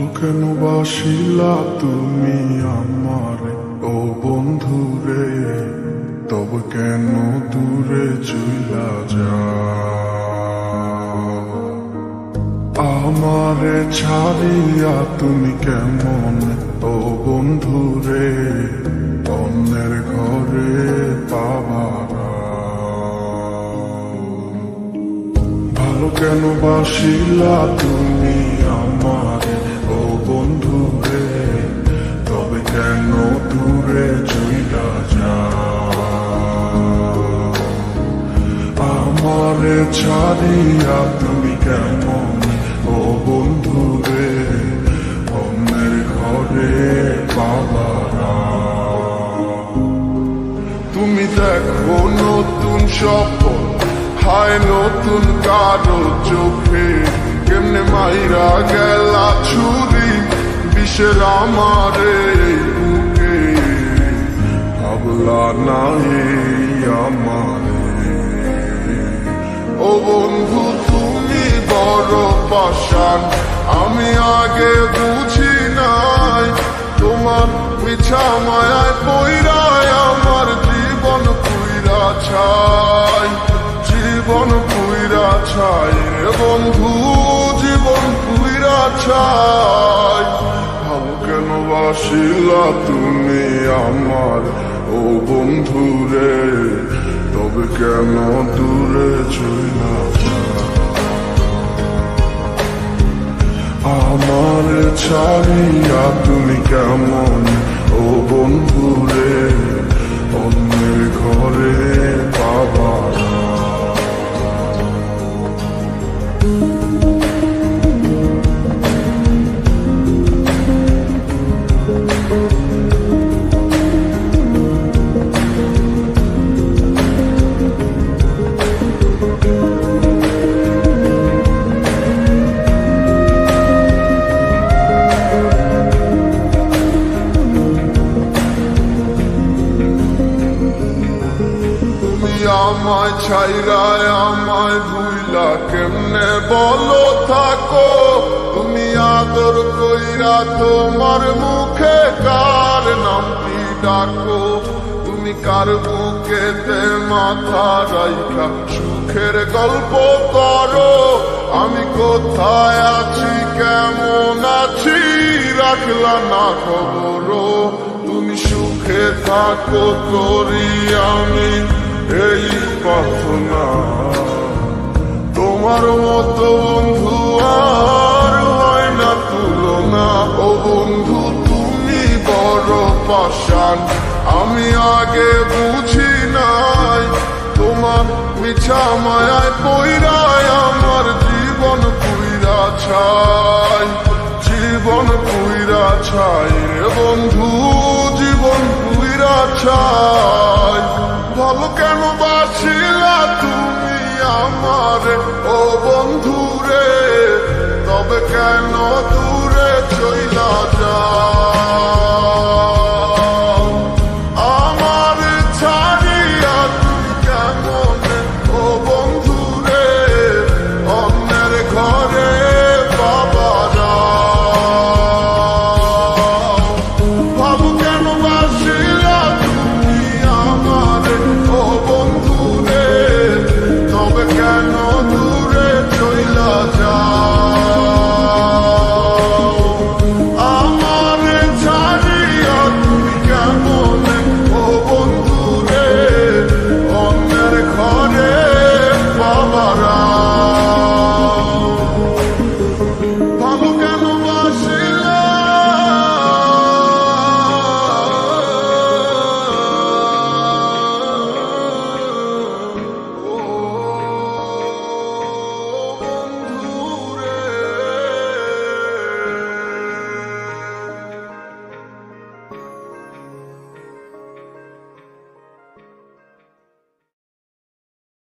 ভালো কেন বাসিলা তুমি আমারে ও বন্ধুরে, তবে কেন দূরে চইলা যাও? আমারে ছাড়িয়া তুমি কেমন ও বন্ধুরে অন্যের ঘরে পাবারা? ভালো কেন বাসিলা তুমি আমারে ও বন্ধুরে, তবে কেন দূরে চইলা যাও? আমারে ছাড়িয়া তুমি কেমন ও বন্ধুরে অন্যের ঘরে পাবারা? তুমি দেখো নতুন স্বপ্ন, হায় নতুন কারো চোখে, কেমনে মাইরা গেলা ছুরি বিষের আমারে বুকে। ভাবলা নাই আমারে ও বন্ধু তুমি বড় পাষাণ, আমি আগে বুঝি নাই তোমার মিছা মায়ায় পইরায় আমার জীবন পুইরা ছাই, জীবন পুইরা ছাই রে বন্ধু, জীবন পুইরা ছাই। ভালো কেন বাসিলা তুমি আমার ও বন্ধুরে, তবে কেন দূরে চইলা যাও? আমার ছাড়িয়া তুমি কেমন ও বন্ধুরে অন্যের ঘরে পাবারা? আমায় ছাইরায় আমায় ভুইলা কেমনে বলো থাকো? তুমি আদর কইরা তোমার মুখে কার নামটি ডাকো? তুমি কার বুকেতে মাথা রাইখা সুখের গল্প করো? আমি কোথায় আছি কেমন আছি রাখলা না খবর? তুমি সুখে থাকো করি আমি এই প্রার্থনা, তোমার মতো বন্ধু আর হয় না তুলনা। ও বন্ধু তুমি বড় পাষাণ, আমি আগে বুঝি নাই তোমার মিছা মায়ায় পইরায় আমার জীবন পুইরা ছাই, জীবন পুইরা ছাই রে বন্ধু, জীবন পুইরা ছাই। ভালো কেন বাসিলা তুমি আমারে ও বন্ধুরে, তবে কেন দূরে চইলা